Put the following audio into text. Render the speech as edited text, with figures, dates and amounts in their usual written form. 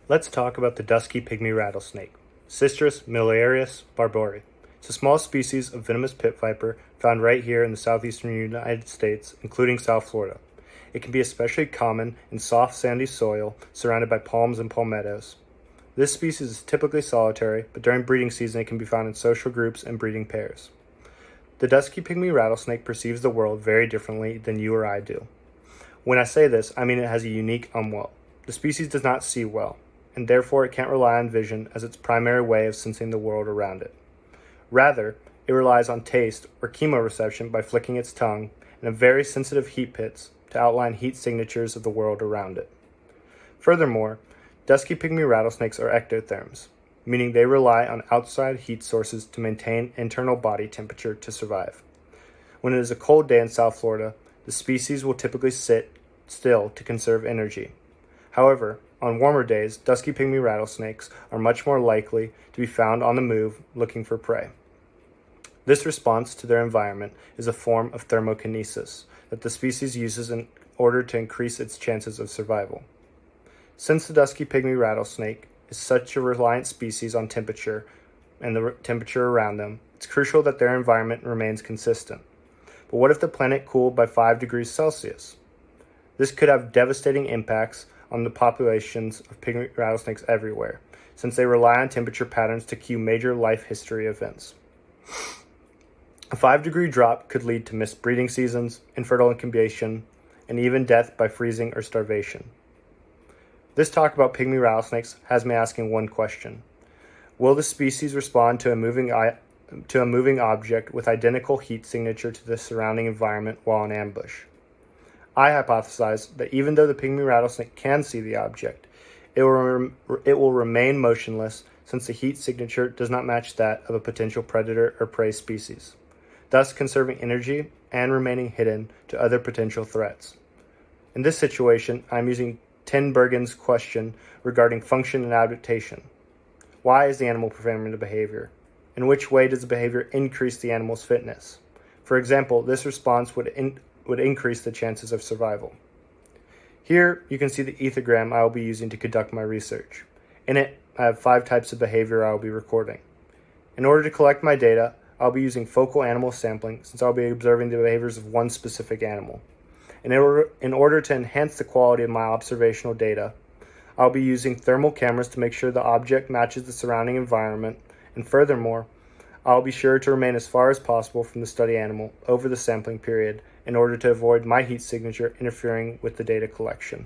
Let's talk about the dusky pygmy rattlesnake, Cistrus miliarius barbori. It's a small species of venomous pit viper found right here in the southeastern United States, including South Florida. It can be especially common in soft sandy soil surrounded by palms and palmettos. This species is typically solitary, but during breeding season it can be found in social groups and breeding pairs. The dusky pygmy rattlesnake perceives the world very differently than you or I do. When I say this, I mean it has a unique umwelt. The species does not see well, and therefore it can't rely on vision as its primary way of sensing the world around it. Rather, it relies on taste or chemoreception by flicking its tongue and very sensitive heat pits to outline heat signatures of the world around it. Furthermore, dusky pygmy rattlesnakes are ectotherms, meaning they rely on outside heat sources to maintain internal body temperature to survive. When it is a cold day in South Florida, the species will typically sit still to conserve energy. However, on warmer days, dusky pygmy rattlesnakes are much more likely to be found on the move looking for prey. This response to their environment is a form of thermokinesis that the species uses in order to increase its chances of survival. Since the dusky pygmy rattlesnake is such a reliant species on temperature and the temperature around them, it's crucial that their environment remains consistent. But what if the planet cooled by 5 degrees Celsius? This could have devastating impacts on the populations of pygmy rattlesnakes everywhere, since they rely on temperature patterns to cue major life history events. A 5-degree drop could lead to missed breeding seasons, infertile incubation, and even death by freezing or starvation. This talk about pygmy rattlesnakes has me asking one question. Will the species respond to a moving object with identical heat signature to the surrounding environment while in ambush? I hypothesize that even though the pygmy rattlesnake can see the object, it will remain motionless since the heat signature does not match that of a potential predator or prey species, thus conserving energy and remaining hidden to other potential threats. In this situation, I'm using Tinbergen's question regarding function and adaptation. Why is the animal performing the behavior? In which way does the behavior increase the animal's fitness? For example, this response would increase the chances of survival. Here, you can see the ethogram I will be using to conduct my research. In it, I have 5 types of behavior I will be recording. In order to collect my data, I'll be using focal animal sampling since I'll be observing the behaviors of one specific animal. In order to enhance the quality of my observational data, I'll be using thermal cameras to make sure the object matches the surrounding environment, and furthermore, I'll be sure to remain as far as possible from the study animal over the sampling period in order to avoid my heat signature interfering with the data collection.